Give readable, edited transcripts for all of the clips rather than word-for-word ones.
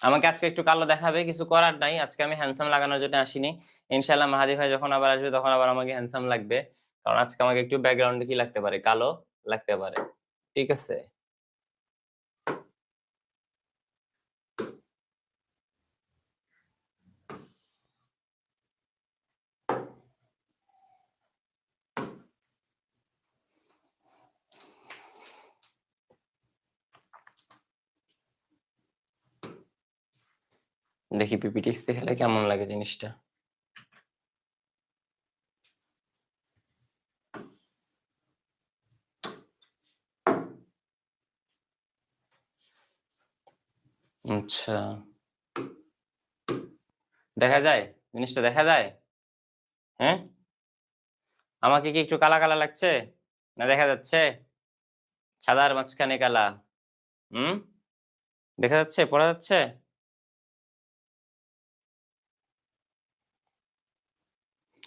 আমাকে আজকে একটু কালো দেখাবে, কিছু করার নাই। আজকে আমি হ্যান্ডসাম লাগানোর জন্য আসিনি। ইনশাআল্লাহ মাহাদি ভাই যখন আবার আসবে তখন আবার আমাকে হ্যান্ডসাম লাগবে। কারণ আজকে আমাকে একটু ব্যাকগ্রাউন্ডে কি লাগতে পারে? কালো লাগতে পারে। ঠিক আছে? দেখি পিপিটিক্স দেখালে কেমন লাগে জিনিসটা। আচ্ছা। দেখা যায়? জিনিসটা দেখা যায়? হ্যাঁ? আমাকে কি একটু কালা, কালা লাগছে? না দেখা যাচ্ছে? সাদার মাঝখানে কালা। হুম? দেখা যাচ্ছে? পড়া যাচ্ছে?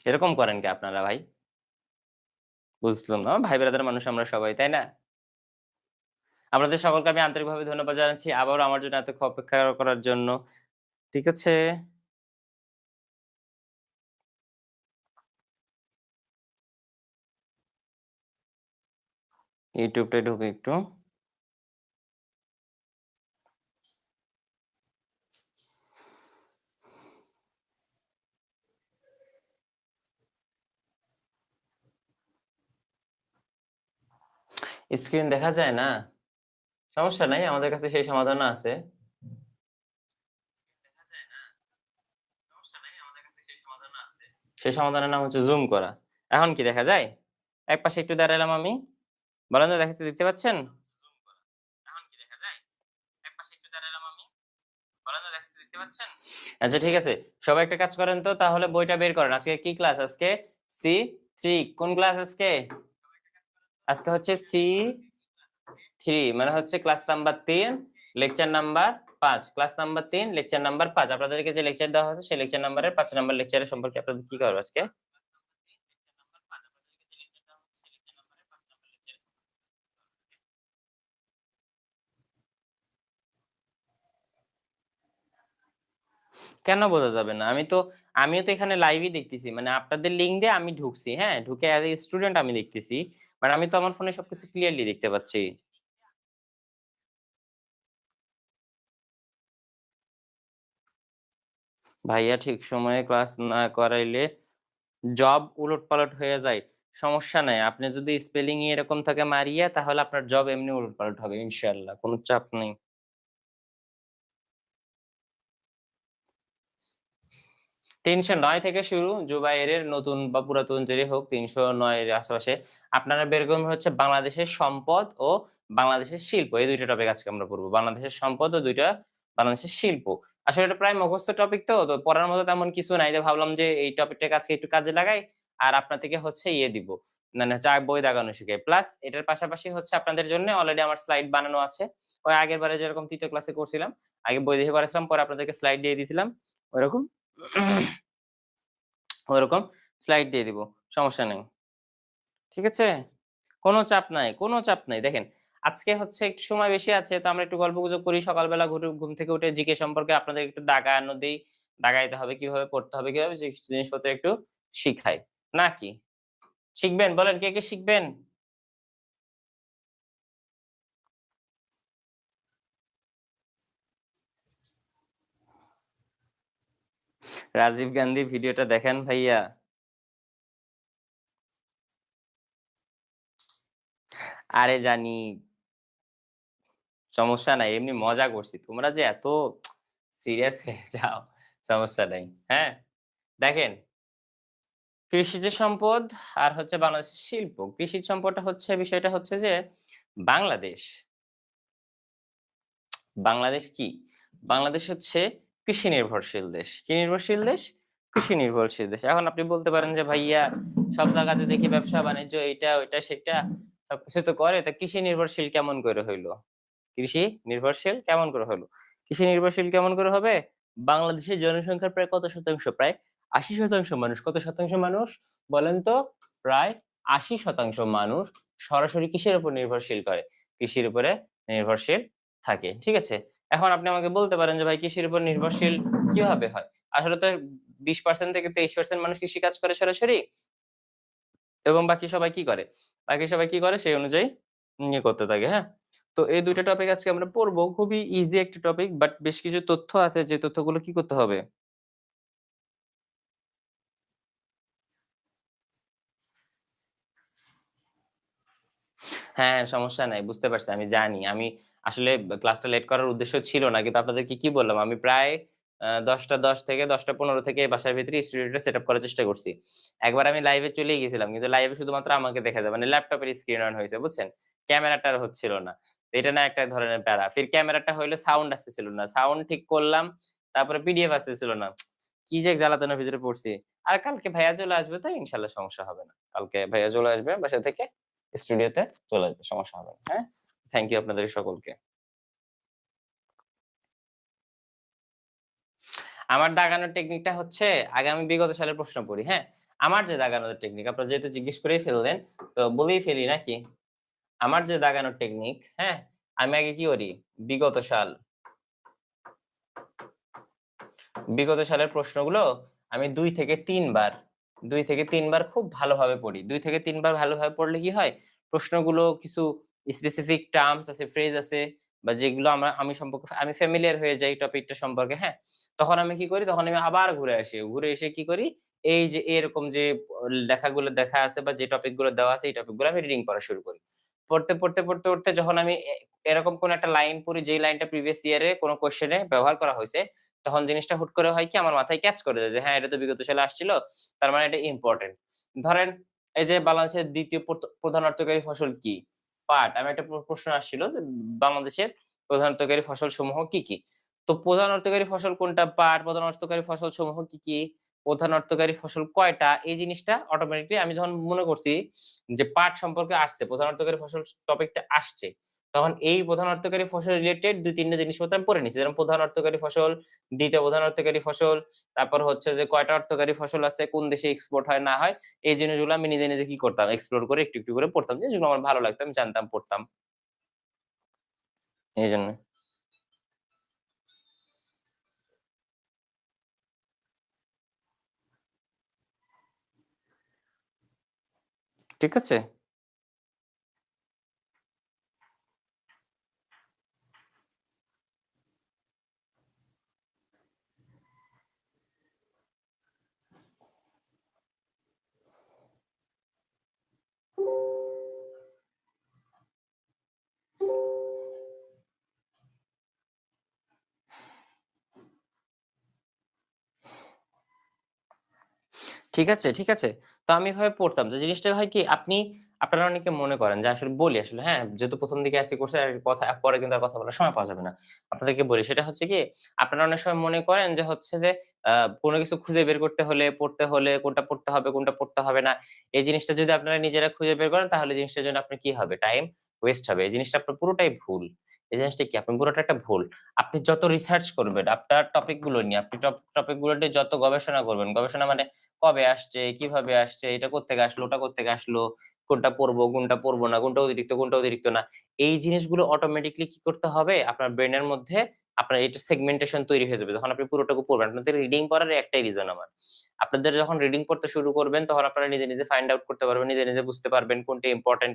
এরকম করেন কি আপনারা ভাই? বুঝলাম না। ভাই ব্রাদার মানুষ আমরা সবাই, তাই না? আপনাদের সকলকে আমি আন্তরিকভাবে ধন্যবাদ জানাচ্ছি। আবারও আমার জন্য এতক্ষণ অপেক্ষা করার জন্য। ঠিক আছে? YouTube টায় ঢুকি একটু। স্ক্রিন দেখা যায় না? সমস্যা নাই। আমাদের কাছে সেই সমাধানও আছে। সেই সমাধানের নাম হচ্ছে জুম করা। এখন কি দেখা যায়? একপাশে একটু দাঁড়ালাম আমি। বলেন তো দেখতে পাচ্ছেন? এখন কি দেখা যায়? একপাশে একটু দাঁড়ালাম আমি। বলেন তো দেখতে পাচ্ছেন? আচ্ছা ঠিক আছে। সবাই একটা কাজ করেন তো তাহলে বইটা বের করেন। আজকে কি ক্লাস? আজকে C3 কোন ক্লাস আজকে? আজকে হচ্ছে C3 মানে হচ্ছে class number 3 lecture number 5 class number 3 lecture number 5 আপনাদেরকে যে লেকচার দেওয়া হয়েছে সেই লেকচার নাম্বারের 5 নাম্বার লেকচারের সম্পর্কে আপনাদের কি করব আজকে? কেন বোঝা যাবে না? আমিও তো এখানে লাইভই দেখতেছি। মানে আপনাদের লিংক দিয়ে আমি ঢুকছি, হ্যাঁ? ঢুকে অ্যাজ এ স্টুডেন্ট আমি দেখতেছি। বাট আমি তো আমার ফোনে সবকিছু ক্লিয়ারলি দেখতে পাচ্ছি। ভাইয়া ঠিক সময়ে ক্লাস না করাইলে জব উলটপালট হয়ে যায়। সমস্যা নাই। আপনি যদি স্পেলিং এ এরকম থাকে মারিয়া তাহলে আপনার জব এমনি উলটপালট হবে ইনশাআল্লাহ। কোন চাপ নেই। ৳৩০৯ থেকে শুরু জুবাইরের নতুন বা পুরাতন যেটাই হোক ৩০৯ এর আশেপাশে। আপনারা বের করবেন হচ্ছে বাংলাদেশের সম্পদ ও বাংলাদেশের শিল্প। এই ২ টা টপিক আজকে আমরা পড়ব। বাংলাদেশের সম্পদ ও বাংলাদেশের শিল্প। আসলে এটা প্রায় মুখস্থ টপিক তো পড়ার মতো তেমন কিছু নাই। তো ভাবলাম যে এই টপিকটাকে আজকে একটু কাজে লাগাই। আর আপনার থেকে হচ্ছে দিব। মানে হচ্ছে বই দাগানো শিখাই। প্লাস এটার পাশাপাশি হচ্ছে আপনাদের জন্য অলরেডি আমার স্লাইড বানানো আছে। ওই আগেরবারে যেরকম ৩য় ক্লাসে করছিলাম। আগে বই দেখে করেছিলাম, পরে আপনাদেরকে স্লাইড দিয়ে দিয়েছিলাম। ওইরকম ওরকম স্লাইড দিয়ে দিব। সমস্যা নেই। ঠিক আছে? কোনো চাপ নাই, কোনো চাপ নাই। দেখেন, আজকে হচ্ছে একটু সময় বেশি আছে। তো আমরা একটু গল্পগুজব করি। সকালবেলা ঘুম থেকে উঠে জিকে সম্পর্কে আপনাদের একটু দাগানো দেই। দাগাইতে হবে কিভাবে পড়তে হবে, কিভাবে জিনিসপত্র একটু শিখাই। নাকি? শিখবেন? বলেন কে শিখবেন? রাজীব গান্ধী ভিডিওটা দেখেন ভাইয়া। আরে জানি, সমস্যা নাই। এমনি মজা করছি। তোমরা যে এত সিরিয়াস হয়ে যাও, সমস্যা নাই। হ্যাঁ? দেখেন কৃষিজ সম্পদ আর হচ্ছে বাংলাদেশের শিল্প। কৃষিজ সম্পদটা হচ্ছে বিষয়টা হচ্ছে যে বাংলাদেশ, বাংলাদেশ কি? বাংলাদেশ হচ্ছে কৃষি নির্ভরশীল দেশ। কি নির্ভরশীল দেশ? কৃষি নির্ভরশীল দেশ। এখন আপনি বলতে পারেন যে ভাইয়া সব জায়গাতে দেখি ব্যবসা-বাণিজ্য এইটা ওইটা সেটা সবকিছু তো করে। তা কৃষি নির্ভরশীল কেমন করে হইল? কৃষি নির্ভরশীল কেমন করে হলো? কৃষি নির্ভরশীল কেমন করে হবে? বাংলাদেশের জনসংখ্যার প্রায় কত শতাংশ? প্রায় ৮০% মানুষ। কত শতাংশ মানুষ? বলেন তো? প্রায় ৮০% মানুষ সরাসরি কিসের উপর নির্ভরশীল করে? কৃষির উপরে নির্ভরশীল থাকে। ঠিক আছে? এখন আপনি আমাকে বলতে পারেন যে ভাই কৃষির উপর নির্ভরশীল কিভাবে হয়? আসলে তো 20% থেকে 23% মানুষ কৃষিকাজ করে সরাসরি এবং বাকি সবাই কি করে? বাকি সবাই কি করে সেই অনুযায়ী করতে থাকে, হ্যাঁ? তো এই ২ টা টপিক আজকে আমরা পড়বো। খুবই ইজি একটা টপিক বাট বেশ কিছু তথ্য আছে যে তথ্যগুলো কি করতে হবে? হ্যাঁ, সমস্যা নাই। বুঝতে পারছি। আমি জানি। আমি আসলে ক্লাসটা লেট করার উদ্দেশ্য ছিল না। কিন্তু আপনাদেরকে কি বললাম? আমি প্রায় ১০টা ১০ থেকে ১০টা ১৫ থেকে বাসার ভেতরে স্টুডিওটা সেটআপ করার চেষ্টা করছি। একবার আমি লাইভে চলেই গেছিলাম। কিন্তু লাইভে শুধুমাত্র আমাকে দেখা যায়। মানে ল্যাপটপের স্ক্রিন অন হইছে, বুঝছেন? ক্যামেরাটা আর হচ্ছিল না। এটা না একটা ধরনের প্যারা। ফির ক্যামেরাটা হইলো সাউন্ড আসতেছিল না। সাউন্ড ঠিক করলাম। তারপরে পিডিএফ আসতেছিল না। কি যে জ্বালাতনের ভিতরে পড়ছি। আর কালকে ভাইয়া চলে আসবে তো ইনশাআল্লাহ সমস্যা হবে না। কালকে ভাইয়া চলে আসবে বাসা থেকে। স্টুডিওতে চলে আসবে। সমস্যা হবে না। হ্যাঁ? থ্যাংক ইউ আপনাদের সকলকে। আমার দাগানোর টেকনিকটা হচ্ছে আগে আমি বিগত সালের প্রশ্ন পড়ি, হ্যাঁ? আমার যে দাগানোর টেকনিক আপনারা যেহেতু জিজ্ঞেস করেই ফেললেন, তো বলেই ফেলি নাকি? আমার যে দাগানোর টেকনিক, হ্যাঁ? আমি আগে কি করি? বিগত সাল বিগত সালের প্রশ্নগুলো আমি ২ থেকে ৩ বার ২ থেকে ৩ বার খুব ভালোভাবে পড়ি। ২ থেকে ৩ বার ভালোভাবে পড়লে কি হয়? প্রশ্নগুলো কিছু স্পেসিফিক টার্মস আছে, ফ্রেজ আছে বা যেগুলো আমি সম্পর্কে আমি ফ্যামিলিয়ার হয়ে যাই টপিকটা সম্পর্কে, হ্যাঁ? তখন আমি কি করি? তখন আমি আবার ঘুরে আসি। ঘুরে এসে কি করি? এই যে এরকম যে লেখাগুলো দেখা আছে বা যে টপিক গুলো দেওয়া আছে এই টপিক গুলো আমি রিডিং পড়া শুরু করি। পড়তে যখন আমি এরকম কোন একটা লাইন পড়ি যেই লাইনটা প্রিভিয়াস ইয়ার এ কোন কোয়েশ্চেন এ ব্যবহার করা হইছে তখন জিনিসটা হুট করে হয় কি আমার মাথায় ক্যাচ করে যায় যে হ্যাঁ, এটা তো বিগত সালে আসছিল। তার মানে এটা ইম্পোর্টেন্ট। ধরেন এই যে বাংলাদেশের ২য় প্রধান অর্থকরী ফসল কি? পাট। আমি একটা প্রশ্ন আসছিল যে বাংলাদেশের প্রধান অর্থকরী ফসলসমূহ কি, কি? তো প্রধান অর্থকরী ফসল কোনটা? পাট। প্রধান অর্থকরী ফসলসমূহ কি, কি? প্রধান অর্থকরী ফসল কয়টা? এই জিনিসটা অটোমেটিক্যালি আমি যখন মনে করছি যে পাট সম্পর্কে আসছে, প্রধান অর্থকরী ফসল টপিকটা আসছে। তখন এই প্রধান অর্থকরী ফসল রিলেটেড ২-৩ টা জিনিসপত্র আমি পড়ে নিছি। যেমন প্রধান অর্থকরী ফসল, ২য় প্রধান অর্থকরী ফসল, তারপর হচ্ছে যে কয়টা অর্থকরী ফসল আছে, কোন দেশে এক্সপোর্ট হয় না হয়। এই জিনিসগুলো আমি নিজে, নিজে কি করতাম? এক্সপ্লোর করে একটু, একটু করে পড়তাম। জিনিসগুলো আমার ভালো লাগতো। আমি জানতাম, পড়তাম। এইজন্য। ঠিক আছে? ঠিক আছে, ঠিক আছে। তো আমি এভাবে পড়তাম। তো জিনিসটা হয় কি আপনারা অনেকে মনে করেন যে আসলে বলি আসলে, হ্যাঁ? যেহেতু ১ম দিকে আজকে কোর্সে আর কথা পরে কিন্তু আর কথা বলার সময় পাওয়া যাবে না। আপনাদেরকে বলি সেটা হচ্ছে কি আপনারা অনেক সময় মনে করেন যে হচ্ছে যে আ কোন কিছু খুঁজে বের করতে হলে, পড়তে হলে কোনটা পড়তে হবে, কোনটা পড়তে হবে না। এই জিনিসটা যদি আপনারা নিজেরা খুঁজে বের করেন তাহলে জিনিসটার জন্য আপনার কি হবে? টাইম ওয়েস্ট হবে। এই জিনিসটা আপনার পুরোটাই ভুল। এই জিনিসটা কি? আপনার পুরোটা একটা ভুল। আপনি যত রিসার্চ করবেন, আপনার টপিক গুলো নিয়ে আপনি টপিক গুলো নিয়ে যত গবেষণা করবেন, গবেষণা মানে কবে আসছে, কিভাবে আসছে, এটা কোত্থেকে আসলো, ওটা কোত্থেকে আসলো, কোনটা পড়বো, কোনটা পড়বো না, কোনটা অতিরিক্ত না। এই জিনিসগুলো অটোমেটিক্যালি কি করতে হবে? আপনার ব্রেইনের মধ্যে আপনার এটা সেগমেন্টেশন তৈরি হয়ে যাবে। যখন আপনি পুরোটুকু পড়বেন। আপনাদের রিডিং পড়ার একটাই রিজন আমার। আপনাদের যখন রিডিং পড়তে শুরু করবেন তখন আপনারা নিজে, নিজে ফাইন্ড আউট করতে পারবেন, নিজে, নিজে বুঝতে পারবেন কোনটা ইম্পোর্টেন্ট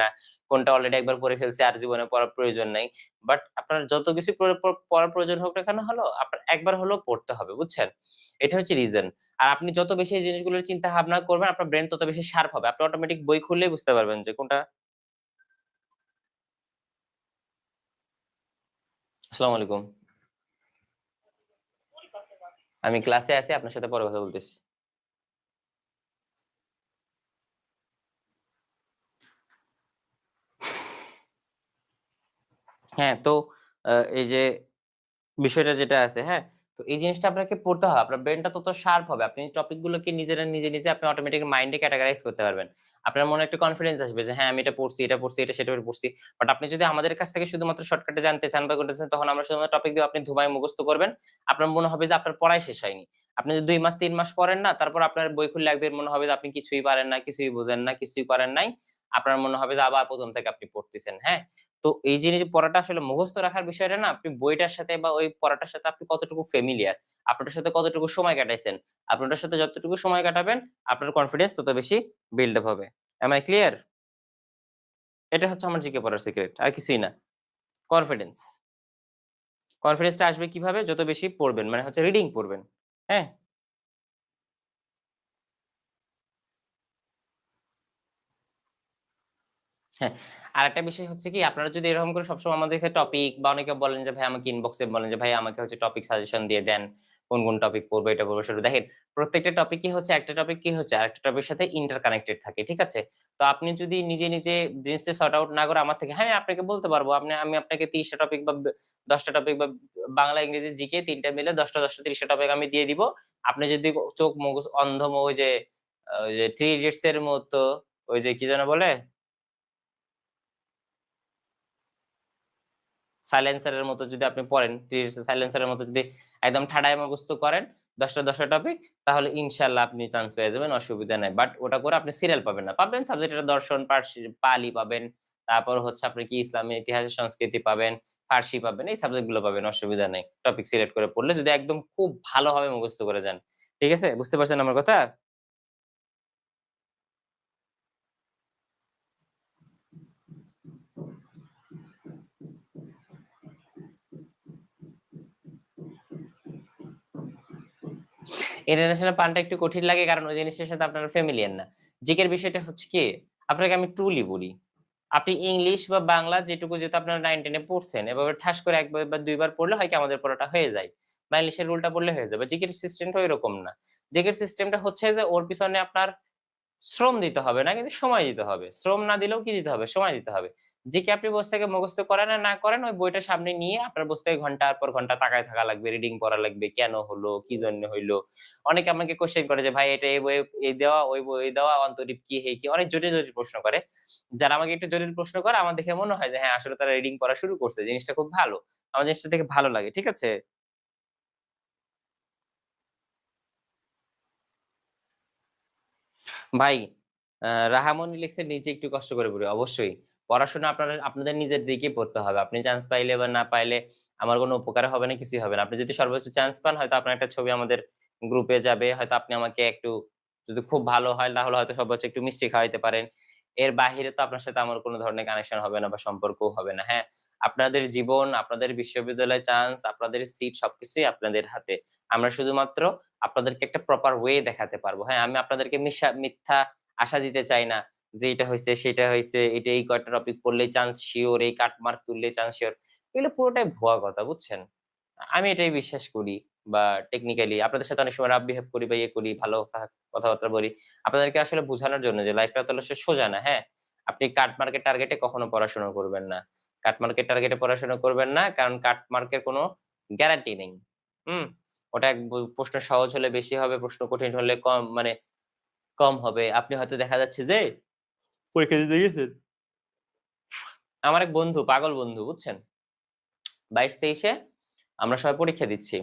না, কোনটা অলরেডি একবার পড়ে ফেলছি আর জীবনে পড়ার প্রয়োজন নাই। বাট আপনার যত কিছু পড়ার প্রয়োজন হোক না কেন হলো, আপনার একবার হলেও পড়তে হবে, বুঝছেন? এটা হচ্ছে রিজন। আর আপনি যত বেশি এই জিনিসগুলোর চিন্তা ভাবনা করবেন, আপনার ব্রেইন তত বেশি শার্প হবে। আপনি অটোমেটিক বই খুললেই বুঝতে পারবেন যে কোনটা আসসালামু আলাইকুম। আমি ক্লাসে আছি, আপনার সাথে পরে কথা বলতেছি। হ্যাঁ, তো এই যে বিষয়টা যেটা আছে, হ্যাঁ? তো এই জিনিসটা আপনাকে পড়তে হবে। আপনার ব্রেইনটা তত শার্প হবে। আপনি টপিক গুলোকে নিজে আপনি অটোমেটিক মাইন্ডে ক্যাটেগরাইজ করতে পারবেন। আপনার মনে একটা কনফিডেন্স আসবে যে, হ্যাঁ, আমি এটা পড়ছি, এটা পড়ছি, এটা সেটা পড়ছি। বাট আপনি যদি আমাদের কাছ থেকে শুধুমাত্র শর্টকাটে জানতে চান বা করতে চান, তখন আমরা শুধুমাত্র টপিক দিয়ে আপনি ধুমায় মুখস্থ করবেন। আপনার মনে হবে যে আপনার পড়াই শেষ হয়নি। আপনি যদি ২ মাস ৩ মাস পড়েন না, তারপর আপনার বই খুললে একদিন মনে হবে যে আপনি কিছুই পারেন না, কিছুই বোঝেন না, কিছুই করেন নাই। আপনার মনে হবে যে আবার ১ম থেকে আপনি পড়তেছেন, হ্যাঁ? তো এই জিনিস পড়াটা আসলে মুখস্থ রাখার বিষয়টা না আপনি বইটার সাথে বা ওই পড়াটার সাথে আপনি কতটুকু ফ্যামিলিয়ার, আপনার সাথে কতটুকু সময় কাটাইছেন। আপনার সাথে যতটুকু সময় কাটাবেন, আপনার কনফিডেন্স তত বেশি বিল্ড আপ হবে। Am I clear? এটা হচ্ছে আমার জিকে পড়ার সিক্রেট। আর কিছুই না। কনফিডেন্স। কনফিডেন্সটা আসবে কিভাবে? যত বেশি পড়বেন। মানে হচ্ছে রিডিং পড়বেন। হ্যাঁ? হ্যাঁ, আরেকটা বিষয় হচ্ছে কি আপনারা যদি এরকম করে সবসময় আমাদেরকে টপিক বা অনেকে বলেন যে ভাই আমাকে ইনবক্সে বলেন যে ভাই আমাকে হচ্ছে টপিক সাজেশন দিয়ে দেন। কোন টপিক পড়বো এটা পড়বো সেটা দেখেন প্রত্যেকটা টপিকই হচ্ছে একটা টপিক কি হচ্ছে আরেকটা টপিকের সাথে ইন্টার কানেক্টেড থাকে। ঠিক আছে? তো আপনি যদি নিজে জিনিসটা সর্ট আউট না করে আমার থেকে হ্যাঁ, আমি আপনাকে বলতে পারবো। আমি আপনাকে ৩০ টা টপিক বা ১০ টা টপিক বা বাংলা, ইংরেজি, জিকে ৩ টা মিলে ১০ টা ৩০ টা টপিক আমি দিয়ে দিব। আপনি যদি চোখ অন্ধ ওই যে ওই যে 'থ্রি ইডিয়টস' এর মতো ওই যে কি যেন বলে? সাইলেন্সারের মতো যদি আপনি পড়েন, সাইলেন্সারের মতো যদি একদম ঠাডায় মুখস্থ করেন ১০ টা টপিক তাহলে ইনশাআল্লাহ আপনি চান্স পেয়ে যাবেন, অসুবিধা নাই। বাট ওটা করে আপনি সিরিয়াল পাবেন না। পাবেন সাবজেক্ট এটা দর্শন, পালি পাবেন। তারপর হচ্ছে আপনি কি ইসলামী ইতিহাস, সংস্কৃতি পাবেন, ফার্সি পাবেন। এই সাবজেক্ট গুলো পাবেন, অসুবিধা নাই। টপিক সিলেক্ট করে পড়লে যদি একদম খুব ভালোভাবে মুখস্থ করে যান। ঠিক আছে? বুঝতে পারছেন আমার কথা? ইন্টারন্যাশনাল পানটা একটু কঠিন লাগে কারণ ওই জিনিসটার সাথে আপনারা ফ্যামিলিয়ার না। জিকের বিষয়টা হচ্ছে কি, আপনাকে আমি ট্রুলি বলি। আপনি ইংলিশ বা বাংলা যেটুকু যেহেতু আপনারা 9-10 এ পড়ছেন, এভাবে ঠাস করে ১ বার বা ২ বার পড়লে হয় কি আমাদের পড়াটা হয়ে যায়। বা ইংলিশের রুলটা পড়লে হয়ে যাবে। জিকের সিস্টেমটা ঐরকম না। জিকের সিস্টেমটা হচ্ছে যে ওর পিছনে আপনার শ্রম দিতে হবে না কিন্তু সময় দিতে হবে। শ্রম না দিলেও কি দিতে হবে? সময় দিতে হবে। জিকে আপনি বসে থেকে মুখস্থ করেন আর না করেন ওই বইটা সামনে নিয়ে আপনার বসে থেকে ঘন্টার পর ঘন্টা তাকায় থাকা লাগবে, রিডিং পড়া লাগবে। কেন হলো? কি জন্য হইলো? অনেকে আমাকে কোয়েশ্চেন করে যে, "ভাই এটা এই বইয়ে এই দেওয়া, ওই বইয়ে এই দেওয়া, অন্তরীপ কি, হে কি?" অনেক জটিল প্রশ্ন করে। যারা আমাকে একটু জটিল প্রশ্ন করে আমার দেখে মনে হয় যে হ্যাঁ, আসলে তারা রিডিং পড়া শুরু করছে। জিনিসটা খুব ভালো। আমার জিনিসটা দেখে ভালো লাগে। ঠিক আছে? ভাই রাহামনি লিখছে নিজে একটু কষ্ট করে পড়ি। অবশ্যই। পড়াশোনা আপনাদের নিজের দিকেই পড়তে হবে। আপনি চান্স পাইলে বা না পাইলে আমার কোনো উপকার হবে না, কিছুই হবে না। আপনি যদি সর্বোচ্চ চান্স পান হয়তো আপনার একটা ছবি আমাদের গ্রুপে যাবে। হয়তো আপনি আমাকে একটু যদি খুব ভালো হয় তাহলে হয়তো সর্বোচ্চ একটু মিষ্টি খাওয়াইতে পারেন। এর বাহিরে তো আপনার সাথে আমার কোনো ধরনের কানেকশন হবে না বা সম্পর্কও হবে না। হ্যাঁ? আপনাদের জীবন, আপনাদের বিশ্ববিদ্যালয়ে চান্স, আপনাদের সিট সবকিছুই আপনাদের হাতে। আমরা শুধুমাত্র আপনাদেরকে একটা প্রপার ওয়ে দেখাতে পারবো। হ্যাঁ? আমি আপনাদেরকে মিথ্যা আশা দিতে চাই না যে এটা হইছে, সেটা হইছে, এটা এই কয়টা টপিক পড়লেই চান্স সিওর, এই কাটমার্ক তুললেই চান্স সিওর। এগুলো পুরোটাই ভুয়া কথা, বুঝছেন? আমি এটাই বিশ্বাস করি বা টেকনিক্যালি আপনাদের সাথে অনেক সময় রাফ বিহেভ করি বা ইয়ে করি, ভালো কথাবার্তা বলি। আপনাদেরকে আসলে বুঝানোর জন্য যে লাইফটা তো আসলে সোজা না, হ্যাঁ? আপনি কাটমার্কের টার্গেটে কখনো পড়াশোনা করবেন না। কাটমার্কের টার্গেটে পড়াশোনা করবেন না। কারণ কাটমার্কের কোনো গ্যারান্টি নেই। হুম? ওটা প্রশ্ন সহজ হলে বেশি হবে, প্রশ্ন কঠিন হলে কম হবে। আপনি হয়তো দেখা যাচ্ছে যে পরীক্ষা দিতে গেছেন। আমার এক বন্ধু, পাগল বন্ধু, বুঝছেন? ২২-২৩ এ আমরা সবাই পরীক্ষা দিচ্ছি।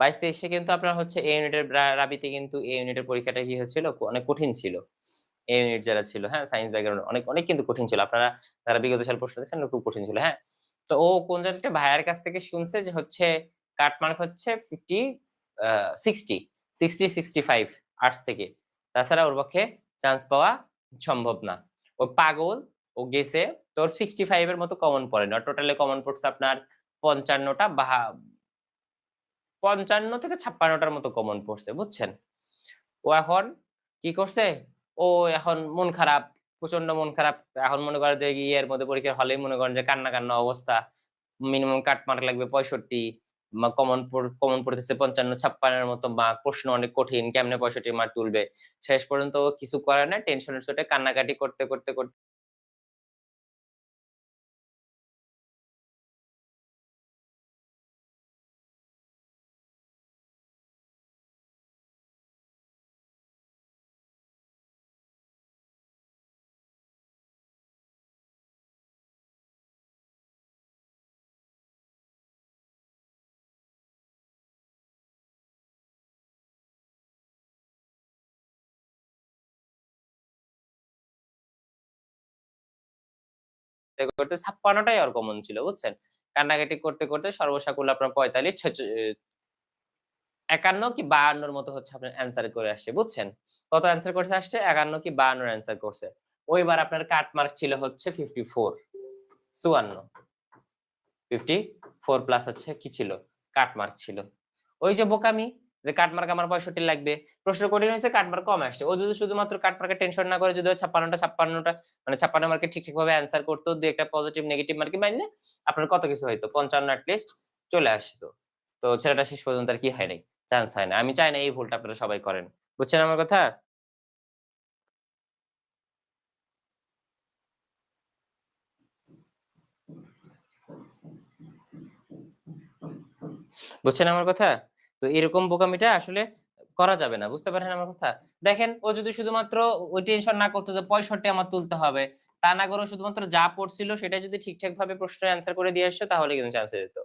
২২-২৩ এ কিন্তু আপনার হচ্ছে এ ইউনিটের রাবিতে কিন্তু এ ইউনিটের পরীক্ষাটা কি হয়েছিল? অনেক কঠিন ছিল। এ ইউনিট যারা ছিল, হ্যাঁ? সায়েন্স ব্যাকগ্রাউন্ড অনেক কিন্তু কঠিন ছিল। আপনারা যারা বিগত সালে প্রশ্ন দিয়েছেন খুব কঠিন ছিল, হ্যাঁ? তো ও কোন জানি একটা ভাইয়ার কাছ থেকে শুনছে যে হচ্ছে কাট মার্ক হচ্ছে 60 65 আর্টস থেকে। তাছাড়া ওর পক্ষে চান্স পাওয়া সম্ভব না। ও পাগল, ও গেছে তোর 65 এর মতো কমন পড়েনি। ওর টোটালি কমন পড়ছে আপনার ৫৫ টা ৫৫ থেকে ৫৬ টার মতো কমন পড়ছে, বুঝছেন? ও এখন কি করছে? ও এখন মন খারাপ, প্রচন্ড মন খারাপ। এখন মনে করেন যে ইয়ের মধ্যে পরীক্ষার হলেই মনে করেন যে কান্না অবস্থা। মিনিমাম কাট মার্ক লাগবে ৬৫ কমন পড়তেছে ৫৫-৫৬ এর মতো মার্ক। প্রশ্ন অনেক কঠিন। কেমনে ৬৫ মার্ক তুলবে? শেষ পর্যন্ত ও কিছু করে নাই। টেনশনের চোটে কান্নাকাটি করতে করতে 56টাই ওর কমন ছিল, বুঝছেন? কান্নাকাটি করতে করতে সর্বসাকুল্যে আপনার ৪৫, ৫১ কি ৫২ র মতো হচ্ছে আপনার অ্যান্সার করে আসছে, বুঝছেন? কত অ্যান্সার করতে আসছে? ৫১ কি ৫২ অ্যান্সার করছে। ওইবার আপনার কাট মার্ক ছিল হচ্ছে 54, ৫৪। 54 প্লাস হচ্ছে কি ছিল? কাট মার্ক ছিল। ওই যে বোকামি, যে কাট মার্ক আমার ৬৫ লাগবে। প্রশ্ন কঠিন হইছে, কাট মার্ক কম আসছে। ও যদি শুধুমাত্র কাট মার্কের টেনশন না করে যদি ৫৬টা মানে ৫৬ মার্কে ঠিকঠাকভাবে অ্যান্সার করতো, ২ একটা পজিটিভ নেগেটিভ মার্কিং মাইরলে আপনার কত কিছু হইতো। ৫৫ এট লিস্ট চলে আসতো। তো ছেলেটা শেষ পর্যন্ত আর কি হয় নাই। চান্স হয় না। আমি চাই না এই ভুলটা আপনারা সবাই করেন। বুঝছেন আমার কথা? বুঝছেন আমার কথা? তো এরকম বোকামিটা আসলে করা যাবে না। বুঝতে পারেন আমার কথা? দেখেন ও যদি শুধুমাত্র ওই টেনশন না করতো যে ৬৫ আমার তুলতে হবে। তা না করে শুধুমাত্র যা পড়ছিল সেটাই যদি ঠিকঠাকভাবে প্রশ্নের অ্যান্সার করে দিয়ে আসছে তাহলে কিন্তু চান্স হয়ে যেত।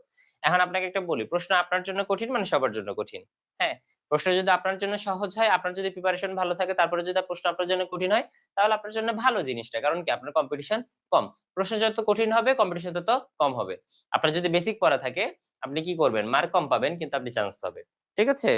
এখন আপনাকে একটা বলি, প্রশ্ন আপনার জন্য কঠিন মানে সবার জন্য কঠিন। হ্যাঁ? প্রশ্ন যদি আপনার জন্য সহজ হয়, আপনার যদি প্রিপারেশন ভালো থাকে, তারপরে যদি প্রশ্ন আপনার জন্য কঠিন হয়, তাহলে আপনার জন্য ভালো জিনিসটা। কারণ কি? আপনার কম্পিটিশন কম। প্রশ্ন যত কঠিন হবে কম্পিটিশন তত কম হবে। আপনার যদি বেসিক পড়া থাকে আপনি কি করবেন? মার্ক কম পাবেন কিন্তু আপনি চান্স পাবেন। ঠিক আছে?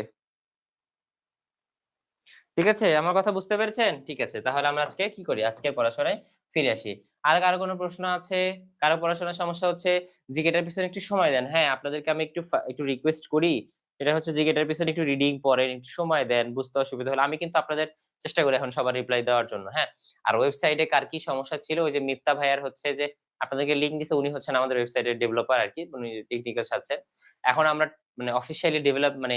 ঠিক আছে? আমার কথা বুঝতে পেরেছেন? ঠিক আছে। তাহলে আমরা আজকে কি করি? আজকের পড়াশোনায় ফিরে আসি। আর কারো কোনো প্রশ্ন আছে? কারো পড়াশোনার সমস্যা হচ্ছে জিকেটার পিছনে একটু সময় দেন। হ্যাঁ, আপনাদেরকে আমি একটু রিকোয়েস্ট করি। সেটা হচ্ছে জিকেটার পিছনে একটু রিডিং পড়েন, একটু সময় দেন। বুঝতে অসুবিধা হলে আমি কিন্তু আপনাদের চেষ্টা করি এখন সবার রিপ্লাই দেওয়ার জন্য। হ্যাঁ? আর ওয়েবসাইটে কার কি সমস্যা ছিল ওই যে মিফতা ভাইয়ার হচ্ছে যে আপনাদেরকে লিংক দিছে উনি হচ্ছেন আমাদের ওয়েবসাইটের ডেভেলপার আরকি। উনি টেকনিক্যাল আছেন। এখন আমরা মানে অফিসিয়ালি ডেভেলপ মানে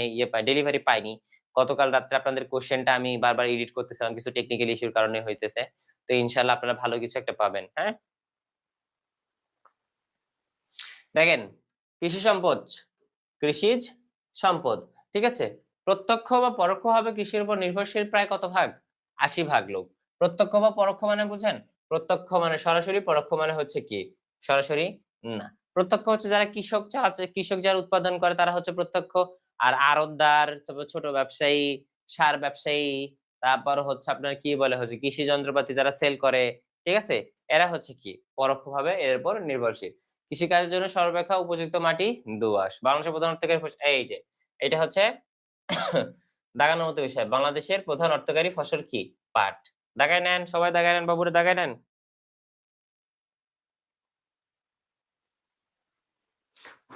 ডেলিভারি পাইনি। গতকাল রাত্রে আপনাদের কোয়েশ্চেনটা আমি বারবার এডিট করতেছিলাম। কিছু টেকনিক্যাল ইস্যুর কারণে হইতেছে। তো ইনশাআল্লাহ আপনারা ভালো কিছু একটা পাবেন। হ্যাঁ? দেখেন, কৃষি সম্পদ, কৃষিজ সম্পদ। ঠিক আছে? প্রত্যক্ষ বা পরোক্ষভাবে কৃষির উপর নির্ভরশীল প্রায় কত ভাগ? ৮০ ভাগ লোক। প্রত্যক্ষ বা পরোক্ষ মানে বুঝেন? প্রত্যক্ষ মানে সরাসরি, পরোক্ষ মানে হচ্ছে কি? সরাসরি না। প্রত্যক্ষ হচ্ছে যারা কৃষক যারা আছে, কৃষক যারা উৎপাদন করে তারা হচ্ছে প্রত্যক্ষ। আর আড়তদার, তারপর ছোট ব্যবসায়ী, সার ব্যবসায়ী, তারপর হচ্ছে আপনার কি বলে হচ্ছে কৃষি যন্ত্রপাতি যারা সেল করে, ঠিক আছে? এরা হচ্ছে কি? পরোক্ষভাবে এর উপর নির্ভরশীল। কৃষিকাজের জন্য সর্বাপেক্ষা উপযুক্ত মাটি দোআঁশ। বাংলাদেশের প্রধান অর্থকরী এই যে এটা হচ্ছে দাগানোর মতো বিষয়। বাংলাদেশের প্রধান অর্থকরী ফসল কি? পাট। দাগায় নেন, সবাই দাগায় নেন, বাবুরা দাগায় নেন।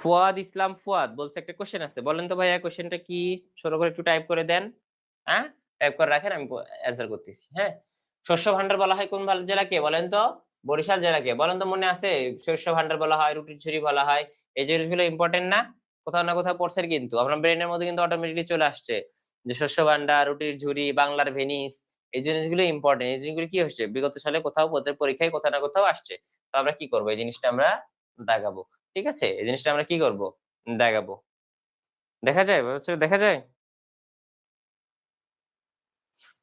ফুয়াদ ইসলাম ফুয়াদ বলছে একটা কোয়েশ্চেন আছে। বলেন তো ভাইয়া কোয়েশ্চেনটা কি? ছোট করে একটু টাইপ করে দেন। হ্যাঁ? টাইপ করে রাখেন আমি অ্যান্সার করতেছি। হ্যাঁ? শস্য ভান্ডার বলা হয় কোন জেলাকে বলেন তো? বরিশাল জেলাকে। বলেন তো মনে আছে? শস্য ভান্ডার বলা হয়, রুটির ঝুড়ি বলা হয়। এই জিনিসগুলো ইম্পোর্টেন্ট না? কোথাও না কোথাও পড়ছেন কিন্তু। আপনার ব্রেইনের মধ্যে কিন্তু অটোমেটিক্যালি চলে আসছে। যে শস্য ভান্ডার, রুটির ঝুড়ি, বাংলার ভেনিস এই জিনিসগুলো ইম্পোর্টেন্ট। এই জিনিসগুলো কি হচ্ছে? বিগত সালে কোথাও ওদের পরীক্ষায় কোথাও না কোথাও আসছে। তো আমরা কি করব? এই জিনিসটা আমরা দাগাবো। ঠিক আছে? এই জিনিসটা আমরা কি করব? দাগাবো। দেখা যায়? হচ্ছে দেখা যায়?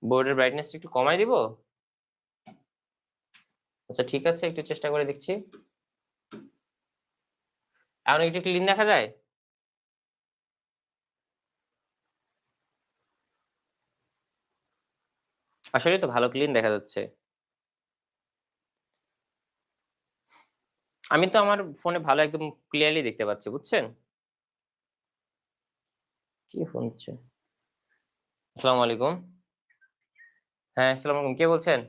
বোর্ডের ব্রাইটনেস টা একটু কমায় দিব? আচ্ছা ঠিক আছে, একটু চেষ্টা করে দেখছি। এখন একটু ক্লিন দেখা যায়? আসলেই তো ভালো ক্লিন দেখা যাচ্ছে। আমি তো আমার ফোনে ভালো একদম ক্লিয়ারলি দেখতে পাচ্ছি, বুঝছেন? কি ফোন হচ্ছে? আসসালামু আলাইকুম। হ্যাঁ, আসসালামু আলাইকুম। কে বলছেন?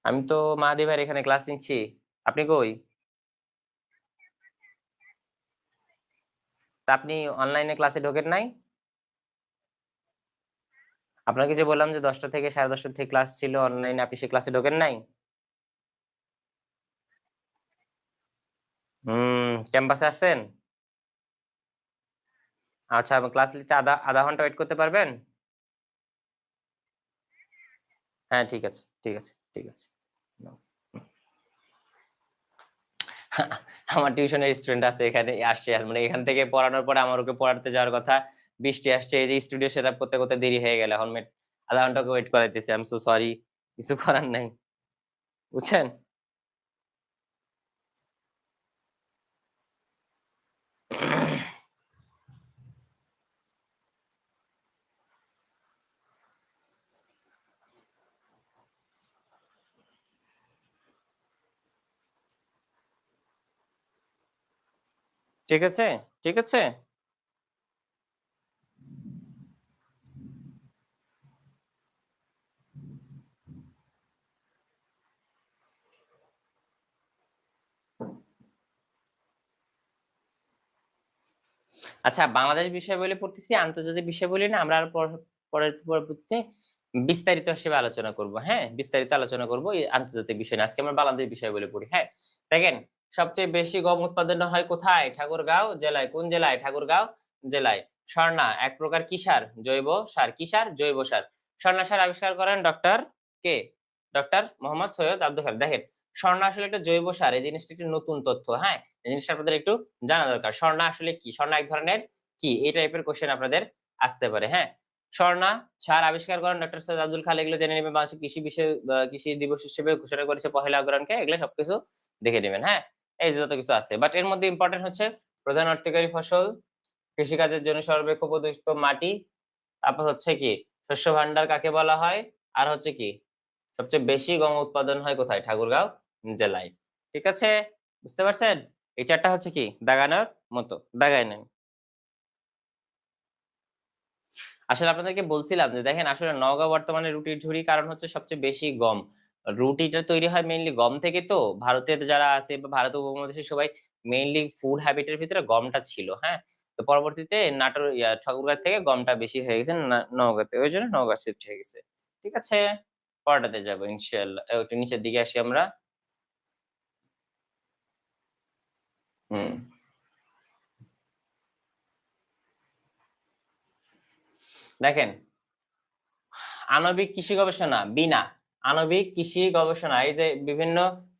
আমি তো মাহাদি ভাইয়ের এখানে ক্লাস নিচ্ছি। আপনি কই? তা আপনি অনলাইনে ক্লাসে ঢোকেন নাই? আপনাকে যে বললাম যে ১০টা থেকে ১০:৩০ থেকে ক্লাস ছিল অনলাইনে, আপনি সেই ক্লাসে ঢোকেন নাই? ক্যাম্পাসে আসছেন? আচ্ছা, ক্লাস নিতে আধা ঘন্টা ওয়েট করতে পারবেন? হ্যাঁ, ঠিক আছে, ঠিক আছে, ঠিক আছে। নাও। আমার টিউশনের স্টুডেন্ট আছে এখানে আসছে আর মানে এখান থেকে পড়ানোর পরে আমার ওকে পড়াতে যাওয়ার কথা। বৃষ্টি আসছে। এই যে স্টুডিও সেটআপ করতে, করতে দেরি হয়ে গেল। এখন আধা ঘন্টা ওকে ওয়েট করাইতেছি। I am so sorry. কিছু করার নাই। বুঝছেন? ঠিক আছে? ঠিক আছে? আচ্ছা, বাংলাদেশ বিষয়াবলী পড়তেছি, আন্তর্জাতিক বিষয়াবলী না আমরা আর পরবর্তীতে বিস্তারিত হিসেবে আলোচনা করব। হ্যাঁ? বিস্তারিত আলোচনা করব এই আন্তর্জাতিক বিষয় নিয়ে। আজকে আমরা বাংলাদেশ বিষয়াবলী পড়ি। হ্যাঁ? দেখেন, সবচেয়ে বেশি গম উৎপাদন হয় কোথায়? ঠাকুরগাঁও জেলায়। কোন জেলায়? ঠাকুরগাঁও জেলায়। স্বর্ণা এক প্রকার কি সার? জৈব সার। কি সার? জৈব সার। স্বর্ণা সার আবিষ্কার করেন কে? ডক্টর মোহাম্মদ সৈয়দ আব্দুল খালেক। দেখেন, স্বর্ণা আসলে একটা জৈব সার। এই জিনিসটা একটু নতুন তথ্য। হ্যাঁ? এই জিনিসটা আপনাদের একটু জানা দরকার। স্বর্ণা আসলে কি? স্বর্ণা এক ধরনের কি? এই টাইপের কোয়েশ্চেন আপনাদের আসতে পারে। হ্যাঁ? স্বর্ণা সার আবিষ্কার করেন ডক্টর সৈয়দ আব্দুল খালেক। এগুলো জেনে নিবেন। বাংলাদেশের কৃষি বিষয় কৃষি দিবস হিসেবে ঘোষণা করেছে ১লা অগ্রহায়ণকে। এগুলো সবকিছু দেখে নিবেন। হ্যাঁ? এই যে যত কিছু আছে। বাট এর মধ্যে ইম্পোর্টেন্ট হচ্ছে প্রধান অর্থকরী ফসল, কৃষিকাজের জন্য সর্বাপেক্ষা উপযুক্ত মাটি, তারপর হচ্ছে কি শস্য ভান্ডার কাকে বলা হয়? আর হচ্ছে কি সবচেয়ে বেশি গম উৎপাদন হয় কোথায়? ঠাকুরগাঁও জেলায়। ঠিক আছে? বুঝতে পারছেন? এই ৪ টা হচ্ছে কি দাগানোর মতো। দাগায় নেন। আসলে আপনাদেরকে বলছিলাম যে দেখেন আসলে নওগাঁ বর্তমানে রুটির ঝুড়ি কারণ হচ্ছে সবচেয়ে বেশি গম। রুটিটা তৈরি হয় মেইনলি গম থেকে তো। ভারতের যারা আছে বা ভারত উপমহাদেশের সবাই মেইনলি ফুড হ্যাবিট এর ভিতরে গমটা ছিল, হ্যাঁ? তো পরবর্তীতে ঠাকুরগাঁও থেকে গমটা বেশি হয়ে গেছে নওগাঁতে। ওইজন্য নওগাঁ শিফট হয়ে গেছে। ঠিক আছে? পরেরটাতে যাবো ইনশাআল্লাহ। একটু নিচের দিকে আসি আমরা। হুম। দেখেন আণবিক কৃষি গবেষণা, বিনা। আণবিক কৃষি গবেষণা এই যে বিভিন্ন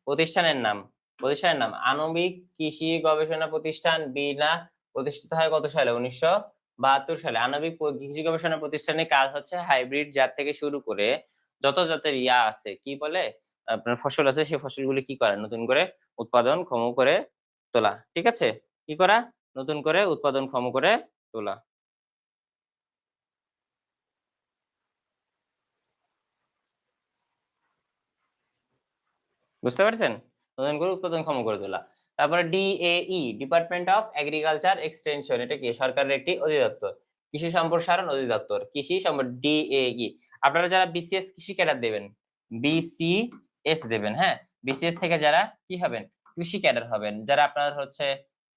প্রতিষ্ঠানের নাম। প্রতিষ্ঠানের নাম আণবিক কৃষি গবেষণা প্রতিষ্ঠান বিনা প্রতিষ্ঠিত হয় কত সালে? ১৯৭২ সালে। আণবিক কৃষি গবেষণা প্রতিষ্ঠানের কাজ হচ্ছে হাইব্রিড জাত থেকে শুরু করে যত জাতের আছে, কি বলে? আপনার ফসল আছে সেই ফসলগুলি কি করা? নতুন করে উৎপাদনক্ষম করে তোলা। ঠিক আছে? কি করা? নতুন করে উৎপাদনক্ষম করে তোলা। বুঝতে পারছেন? নতুন করে উৎপাদনক্ষম করে তোলা। তারপরে ডিএই ডিপার্টমেন্ট অফ এগ্রিকালচার এক্সটেনশন এটা কি? সরকারের একটি অধিদপ্তর। কৃষি সম্প্রসারণ অধিদপ্তর। কৃষি ডিএই। আপনারা যারা বিসিএস কৃষি ক্যাডার দেবেন, বিসিএস দেবেন, হ্যাঁ? বিসিএস থেকে যারা কি হবেন? কৃষি ক্যাডার হবেন। যারা আপনার হচ্ছে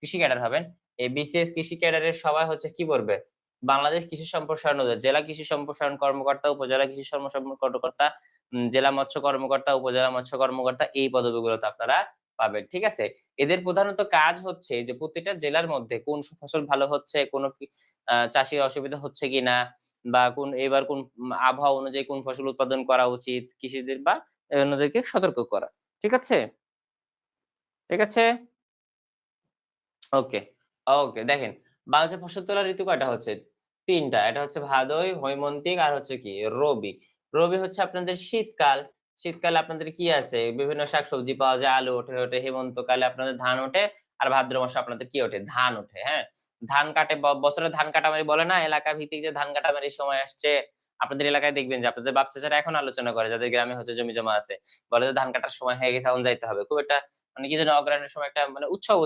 কৃষি ক্যাডার হবেন, এই বিসিএস কৃষি ক্যাডারের সবাই হচ্ছে কি পড়বে? বাংলাদেশ কৃষি সম্প্রসারণ জেলা কৃষি সম্প্রসারণ কর্মকর্তা, উপজেলা কৃষি কর্মকর্তা, জেলা মৎস্য কর্মকর্তা, উপজেলা মৎস্য কর্মকর্তা এই পদবিগুলোতে আপনারা পাবেন। ঠিক আছে? এদের প্রধানত কাজ হচ্ছে যে প্রতিটা জেলার মধ্যে কোন ফসল ভালো হচ্ছে, কোন কি চাষীর অসুবিধা হচ্ছে কিনা বা এবার কোন আবহাওয়া অনুযায়ী কোন ফসল উৎপাদন করা উচিত কৃষিদের বা অন্যদেরকে সতর্ক করা। ঠিক আছে? ঠিক আছে? ওকে, ওকে দেখেন বাংলাদেশে ফসল তোলার ঋতু কয়টা হচ্ছে? ৩ টা। এটা হচ্ছে ভাদই, হৈমন্তিক আর হচ্ছে কি রবি। রবি হচ্ছে আপনাদের শীতকাল। শীতকালে আপনাদের কি আছে? বিভিন্ন শাকসবজি পাওয়া যায়, আলু ওঠে। হেমন্তকালে আপনাদের ধান ওঠে। আর ভাদ্র মাসে আপনাদের কি ওঠে? ধান ওঠে, হ্যাঁ? ধান কাটে বছরে ধান কাটামারি বলে না? এলাকা ভিত্তিক যে ধান কাটামারির সময় আসছে। আপনাদের এলাকায় দেখবেন যে আপনাদের বাপ চাচারা এখন আলোচনা করে যাদের গ্রামে হচ্ছে জমি জমা আছে। বলে যে ধান কাটার সময় হয়ে গেছে এখন যাইতে হবে। খুব একটা মানে কি যেন অগ্রহায়ণের সময় একটা মানে উৎসব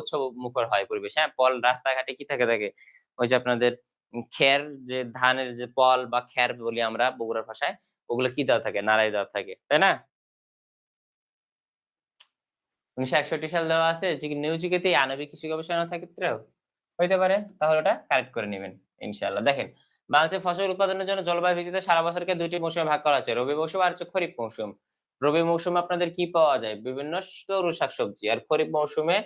মুখর হয় পরিবেশ। হ্যাঁ? রাস্তাঘাটে কি থাকে? ওই যে আপনাদের খের যে ধানের যে পল বা খ্যার বলি আমরা বগুড়ার ভাষায়, ওগুলো কি দেওয়া থাকে? নাড়াই দেওয়া থাকে। তাই না? ১৯৬১ সাল দেওয়া আছে যে নিউ জিকেতেই আণবিক কৃষি গবেষণা ক্ষেত্রেও হইতে পারে। তাহলে ওটা কারেক্ট করে নিবেন ইনশাআল্লাহ। দেখেন, বাংলাদেশে ফসল উৎপাদনের জন্য জলবায়ু ভিত্তিতে সারা বছরকে ২ টি মৌসুমে ভাগ করা হয়েছে। রবি মৌসুম আর হচ্ছে খরিফ মৌসুম। রবি মৌসুমে আপনাদের কি পাওয়া যায়? বিভিন্ন তরু শাকসবজি। আর খরিফ মৌসুমে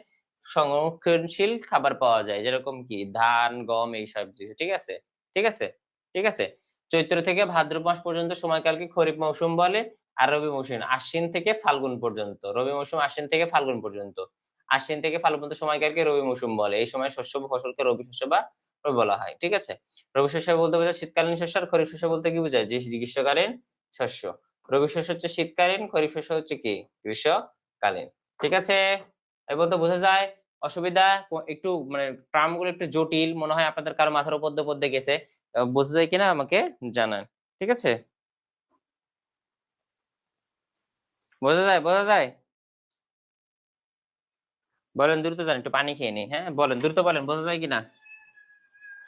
সংরক্ষণশীল খাবার পাওয়া যায়। যেরকম কি ধান, গম এইসব জিনিস। ঠিক আছে? ঠিক আছে? ঠিক আছে? চৈত্র থেকে ভাদ্র মাস পর্যন্ত সময়কালকে খরিফ মৌসুম বলে। আর রবি মৌসুম আশ্বিন থেকে ফাল্গুন পর্যন্ত। রবি মৌসুম আশ্বিন থেকে ফাল্গুন পর্যন্ত। আশ্বিন থেকে ফাল্গুন পর্যন্ত সময়কালকে রবি মৌসুম বলে। এই সময় শস্য বা ফসলকে রবি শস্য বা রবি বলা হয়। ঠিক আছে? রবি শস্য বলতে বোঝায় শীতকালীন শস্য আর খরিফ শস্য বলতে কি বোঝায়? যে গ্রীষ্মকালীন শস্য। রবি শস্য হচ্ছে শীতকালীন, খরিফ শস্য হচ্ছে কি? গ্রীষ্মকালীন। ঠিক আছে? এই পর্যন্ত বোঝা যায়? অসুবিধা একটু মানে টার্ম গুলো একটু জটিল। মনে হয় আপনাদের কারো মাথার উপর দিয়ে গেছে। বোঝা যায় কিনা আমাকে জানান। ঠিক আছে? বোঝা যায়? বলেন দ্রুত যান, একটু পানি খেয়ে নি। হ্যাঁ বলেন, দ্রুত বলেন, বোঝা যায় কিনা?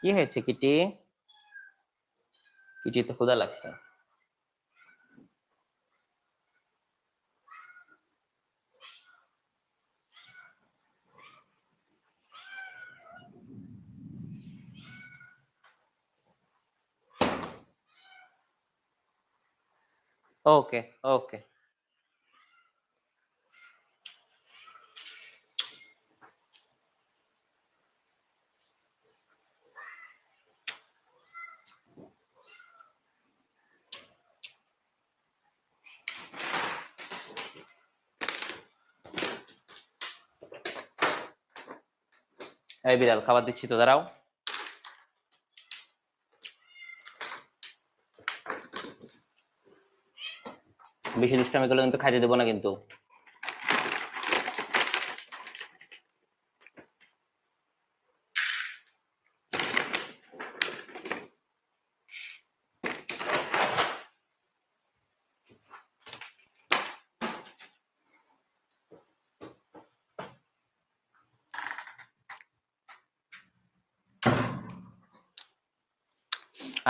কি হয়েছে কিটি? কিটি তো ক্ষুধা লাগছে। ওকে, ওকে। এই বিড়াল, খাবার দিচ্ছি তো, দাঁড়াও। বেশি দুষ্টামি করলে কিন্তু খাইতে দেবো না কিন্তু।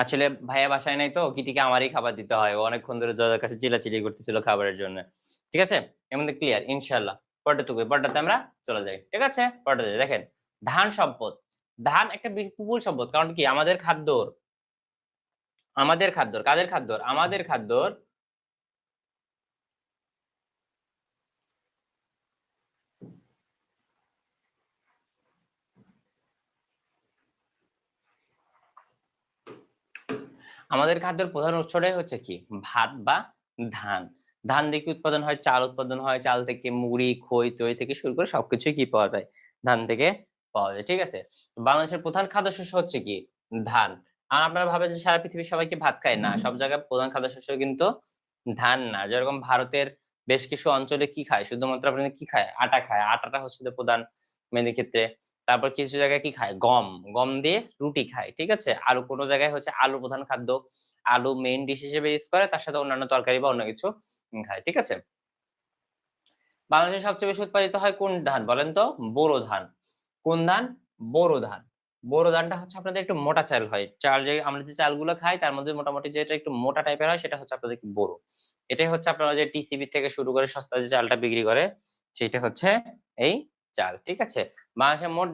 আসলে ভাইয়া বাসায় নাই তো, কিটিকে আমারই খাবার দিতে হয়। ও অনেকক্ষণ ধরে দাদার কাছে চিল্লাচিল্লি করতেছিল খাবারের জন্য। ঠিক আছে, এর মধ্যে ক্লিয়ার ইনশাল্লাহ। পরটাতে আমরা চলে যাই। ঠিক আছে, পরটাতে দেখেন, ধান সম্পদ। ধান একটা বিপুল সম্পদ, কারণ কি আমাদের খাদ্যর, কাদের খাদ্যর? আমাদের খাদ্যর। আমাদের খাদ্যের প্রধান উৎসটাই হচ্ছে কি? ভাত বা ধান। ধান থেকে উৎপাদন হয়, চাল উৎপাদন হয়, চাল থেকে মুড়ি, খই তৈ থেকে শুরু করে সবকিছুই কি পাওয়া যায়? ধান থেকে পাওয়া যায়। ঠিক আছে, বাংলাদেশের প্রধান খাদ্যশস্য হচ্ছে কি? ধান। আর আপনারা ভাবেন যে সারা পৃথিবীর সবাই কি ভাত খায়? না, সব জায়গায় প্রধান খাদ্যশস্য কিন্তু ধান না। যেরকম ভারতের বেশ কিছু অঞ্চলে কি খায়? শুধুমাত্র আপনাদের কি খায়? আটা খায়। আটাটা হচ্ছে যে প্রধান মেনু ক্ষেত্রে। তারপর কিছু জায়গায় কি খায়? গম। গম দিয়ে রুটি খায়। ঠিক আছে, আলু, কোনো জায়গায় হচ্ছে আলু প্রধান খাদ্য। আলু মেইন ডিশ হিসেবে ইউজ করে, তার সাথে অন্যান্য তরকারি বা অন্য কিছু খায়। ঠিক আছে, বাংলাদেশে সবচেয়ে বেশি উৎপাদিত হয় কোন ধান বলেন তো? বোরো ধান। কোন ধান? বোরো ধান। বোরো ধানটা হচ্ছে আপনাদের একটু মোটা চাল হয়। চাল, যে আমরা যে চালগুলো খাই তার মধ্যে মোটামুটি যেটা একটু মোটা টাইপের হয় সেটা হচ্ছে আপনাদের কি বোরো। এটাই হচ্ছে আপনারা যে টিসিবি থেকে শুরু করে সস্তা যে চালটা বিক্রি করে, সেটা হচ্ছে এই চাল। ঠিক আছে, বাংলাদেশে মোট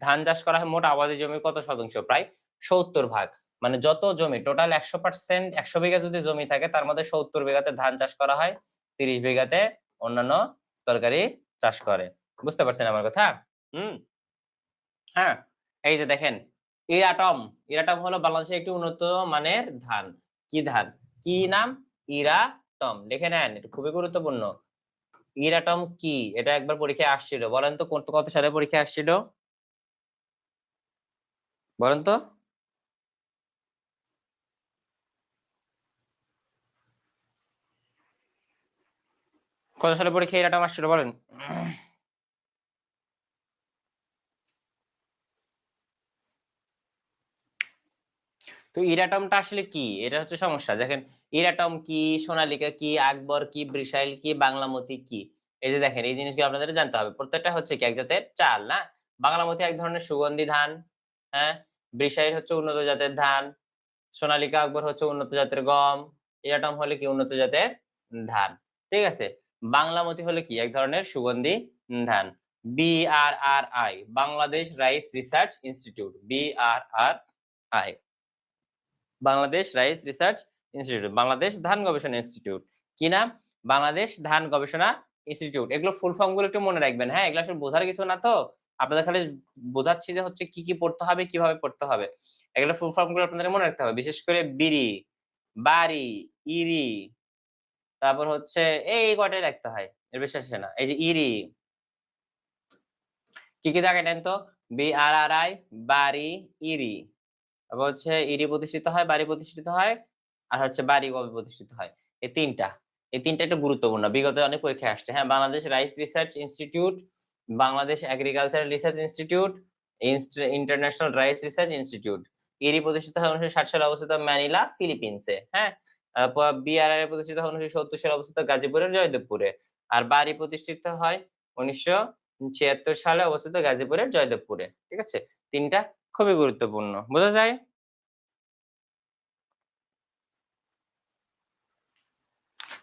ধান চাষ করা হয়, মোট আবাদি জমির কত শতাংশ? প্রায় 70 ভাগ। মানে যত জমি টোটাল 100%, 100 বিঘা যদি জমি থাকে তার মধ্যে 70 বিঘাতে ধান চাষ করা হয়, 30 বিঘাতে অন্যান্য তরকারি চাষ করে। বুঝতে পারছেন আমার কথা? হুম। হ্যাঁ, এই যে দেখেন, ইরাটম। ইরাটম হলো বাংলাদেশের একটি উন্নত মানের ধান। কি ধান? কি নাম? ইরাটম। লিখে নেন, এটা খুবই গুরুত্বপূর্ণ। ইরাটম কি? এটা একবার পরীক্ষায় আসছিল। বলেন তো কত সালে পরীক্ষায় আসছিল? বলেন তো। কত সালে পরীক্ষায় ইরাটম আসছিল বলেন? তো ইরাটমটা আসলে কি? এটা হচ্ছে সমস্যা। দেখেন, ইরাটম কি, সোনালিকা কি, আকবর কি, বৃষাইল কি, বাংলামতি কি? এই যে দেখেন, এই জিনিসগুলো আপনাদের জানতে হবে। প্রত্যেকটা হচ্ছে কি এক জাতের চাল, না? বাংলামতি এক ধরনের সুগন্ধি ধান, হ্যাঁ? বৃষাইল হচ্ছে উন্নত জাতের ধান। সোনালিকা, আকবর হচ্ছে উন্নত জাতের গম। ইরাটম হলে কি? উন্নত জাতের ধান। ঠিক আছে? বাংলামতি হলে কি? এক ধরনের সুগন্ধি ধান। BRRI, Bangladesh rice research institute. BRRI, Bangladesh rice research institute, Bangladesh ধান গবেষণা ইনস্টিটিউট। কি নাম? বাংলাদেশ ধান গবেষণা ইনস্টিটিউট। এগুলো ফুল ফর্ম গুলো একটু মনে রাখবেন। হ্যাঁ, এগুলো আসলে বোঝার কিছু না তো। আপনাদের খালি বোঝাচ্ছি যে হচ্ছে কি কি পড়তে হবে, কিভাবে পড়তে হবে। এগুলো ফুল ফর্ম গুলো আপনাদের মনে রাখতে হবে। বিশেষ করে বিড়ি, বাড়ি, ইরি, তারপর হচ্ছে এই কয়টাই রাখতে হয়। এর বেশি আসে না। এই যে ইরি, কি কি থাকে নেন তো? BRRI, বাড়ি, ইরি। তারপর হচ্ছে ইডি প্রতিষ্ঠিত হয়, বাড়ি প্রতিষ্ঠিত হয়, আর হচ্ছে বাড়ি কবে প্রতিষ্ঠিত হয়। এই ৩টা। এই ৩টা একটু গুরুত্বপূর্ণ। বিগত অনেক পরীক্ষায় আসছে। হ্যাঁ, Bangladesh rice research institute, Bangladesh agricultural research institute, international rice research institute. ইডি প্রতিষ্ঠিত হয় 1960 সালে, অবস্থিত ম্যানিলা, ফিলিপিন্সে। হ্যাঁ, বিআরআই প্রতিষ্ঠিত হয় 1970 সালে, অবস্থিত গাজীপুরের জয়দেবপুরে। আর বাড়ি প্রতিষ্ঠিত হয় ১৯ 1976 সালে অবস্থিত গাজীপুরের জয়দেবপুরে। ঠিক আছে? ৩ টা খুবই গুরুত্বপূর্ণ। বোঝা যায়?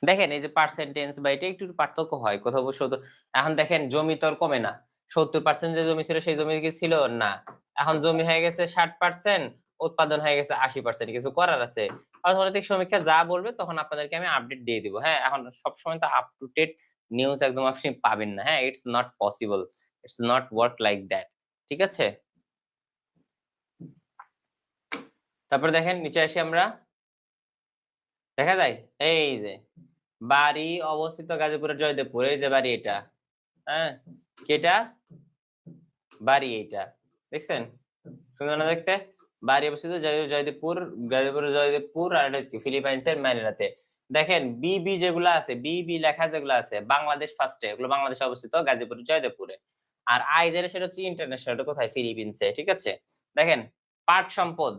দেখেন এই যে পার্সেন্টেজ বা এটা একটু পার্থক্য হয়। কোথাও এখন দেখেন জমি তো আর কমে না। ৭০% যে জমি ছিল সেই জমি কি ছিল? না। এখন জমি হয়ে গেছে ৬০%, উৎপাদন হয়ে গেছে ৮০%। কিছু করার আছে। অর্থনৈতিক সমীক্ষা যা বলবে তখন আপনাদেরকে আমি আপডেট দিয়ে দিব। হ্যাঁ? এখন সবসময় তো আপ টু ডেট নিউজ একদম আপনি পাবেন না। হ্যাঁ? It's not possible. It's not work like that. ঠিক আছে? তারপরে দেখেন নিচে আসি আমরা। দেখা যায়? এই যে বাড়ি অবস্থিত গাজীপুরের জয়দেবপুর। এই যে বাড়ি এটা। হ্যাঁ? কি এটা? বাড়ি এইটা। দেখছেন? সুন্দর না দেখতে? বাড়ি অবস্থিত জয়দেবপুর, গাজীপুরের জয়দেবপুর আর এটা হচ্ছে কি ফিলিপাইন্সের ম্যানিলাতে। দেখেন বিবি যেগুলা আছে, বিবি লেখা যেগুলা আছে, বাংলাদেশ ফার্স্টে, এগুলো বাংলাদেশে অবস্থিত গাজীপুরের জয়দেবপুরে। আর আইজের সেটা হচ্ছে ইন্টারন্যাশনাল, এটা কোথায়? ফিলিপিন্সে। ঠিক আছে? দেখেন পাট সম্পদ।